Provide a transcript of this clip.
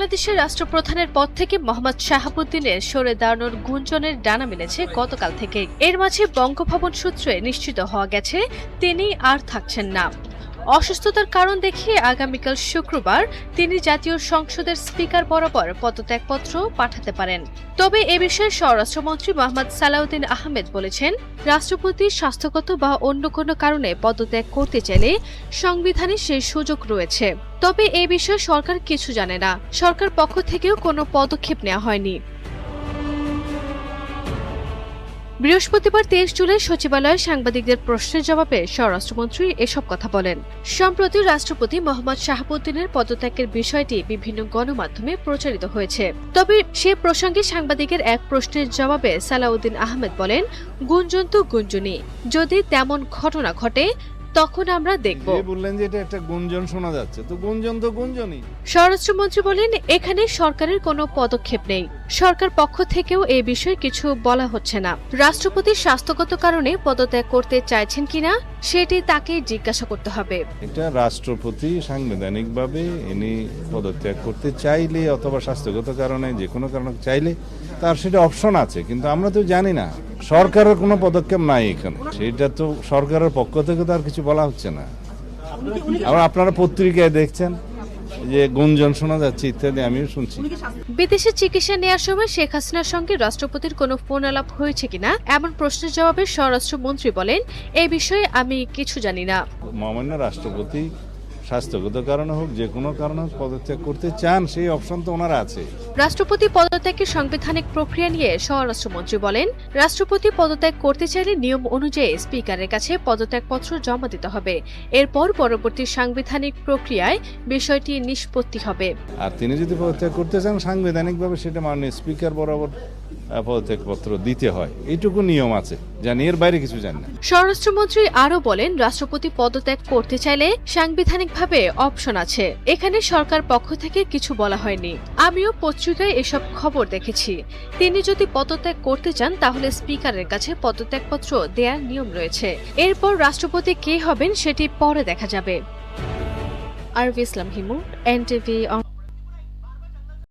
বাংলাদেশের রাষ্ট্রপ্রধানের পদ থেকে মোহাম্মদ শাহাবুদ্দিনের সরে দাঁড়ানোর গুঞ্জনের ডানা মেলেছে গতকাল থেকে। এর মাঝে বঙ্গভবন সূত্রে নিশ্চিত হওয়া গেছে তিনি আর থাকছেন না। অসুস্থতার কারণ দেখিয়ে আগামীকাল শুক্রবার তিনি জাতীয় সংসদের স্পিকার বরাবর পদত্যাগপত্র পাঠাতে পারেন। তবে এ বিষয়ে স্বরাষ্ট্রমন্ত্রী মোহাম্মদ সালাউদ্দিন আহমেদ বলেছেন, রাষ্ট্রপতি স্বাস্থ্যগত বা অন্য কোনো কারণে পদত্যাগ করতে চাইলে সংবিধানে সেই সুযোগ রয়েছে। তবে এ বিষয়ে সরকার কিছু জানে না। সরকার পক্ষ থেকেও কোনো পদক্ষেপ নেওয়া হয়নি। বৃহস্পতিবার 23 জুলাই সচিবালয়ে সাংবাদিকদের প্রশ্নের জবাবে স্বরাষ্ট্রমন্ত্রী এসব কথা বলেন। সম্প্রতি রাষ্ট্রপতি মোহাম্মদ শাহাবুদ্দিনের পদত্যাগের বিষয়টি বিভিন্ন গণমাধ্যমে প্রচারিত হয়েছে। তবে সে প্রসঙ্গে সাংবাদিকের এক প্রশ্নের জবাবে সালাউদ্দিন আহমেদ বলেন, গুঞ্জন তো গুঞ্জনই, যদি তেমন ঘটনা ঘটে তখন আমরা দেখব। বললেন যে এটা একটা গুঞ্জন শোনা যাচ্ছে, তো গুঞ্জন তো গুঞ্জনই। স্বরাষ্ট্রমন্ত্রী বলেন, এখানে সরকারের কোনো পদক্ষেপ নেই। সরকার পক্ষ থেকেও এই বিষয়ে কিছু বলা হচ্ছে না। রাষ্ট্রপতি স্বাস্থ্যগত কারণে পদত্যাগ করতে চাইছেন কিনা সেটি তাকে জিজ্ঞাসা করতে হবে। এটা রাষ্ট্রপতি সাংবিধানিকভাবে ইনি পদত্যাগ করতে চাইলে অথবা স্বাস্থ্যগত কারণে যে কোনো কারণে চাইলে তার সেটা অপশন আছে, কিন্তু আমরা তো জানি না। সরকারের কোনো পদক্ষেপ নাই এখানে, সেটা তো সরকারের পক্ষ থেকে তো আর কিছু বলা হচ্ছে না। আবার আপনারা পত্রিকায় দেখছেন যে গুঞ্জন শোনা যাচ্ছে ইত্যাদি, আমিও শুনছি। বিদেশে চিকিৎসা নেওয়ার সময় শেখ হাসিনার সঙ্গে রাষ্ট্রপতির কোনো ফোন আলাপ হয়েছে কিনা এমন প্রশ্নের জবাবে স্বরাষ্ট্রমন্ত্রী বলেন, এই বিষয়ে আমি কিছু জানি না। মহামান্য রাষ্ট্রপতি স্বাস্থ্যগত কারণে হোক যে কোনো কারণে হোক পদত্যাগ করতে চান, সেই অপশন তো ওনার আছে। রাষ্ট্রপতি পদত্যাগের সাংবিধানিক প্রক্রিয়া নিয়ে স্বরাষ্ট্রমন্ত্রী বলেন, রাষ্ট্রপতি পদত্যাগ করতে চাইলে নিয়ম অনুযায়ী স্পিকারের কাছে পদত্যাগপত্র জমা দিতে হবে। এরপর পরবর্তী সাংবিধানিক প্রক্রিয়ায় বিষয়টি নিষ্পত্তি হবে। আর তিনি যদি পদত্যাগ করতে চান সাংবিধানিকভাবে সেটা মাননীয় স্পিকার বরাবর পদত্যাগপত্র দিতে হয়, এইটুকু নিয়ম আছে, জানি, এর বাইরে কিছু জানি না। স্বরাষ্ট্রমন্ত্রী আরও বলেন, রাষ্ট্রপতি পদত্যাগ করতে চাইলে সাংবিধানিকভাবে অপশন আছে। এখানে সরকার পক্ষ থেকে কিছু বলা হয়নি। আমিও পত্রিকায় এসব খবর দেখেছি। তিনি যদি পদত্যাগ করতে চান তাহলে স্পিকারের কাছে পদত্যাগপত্র দেওয়ার নিয়ম রয়েছে। এরপর রাষ্ট্রপতি কে হবেন সেটি পরে দেখা যাবে। আরভি ইসলাম হিমু, NTV।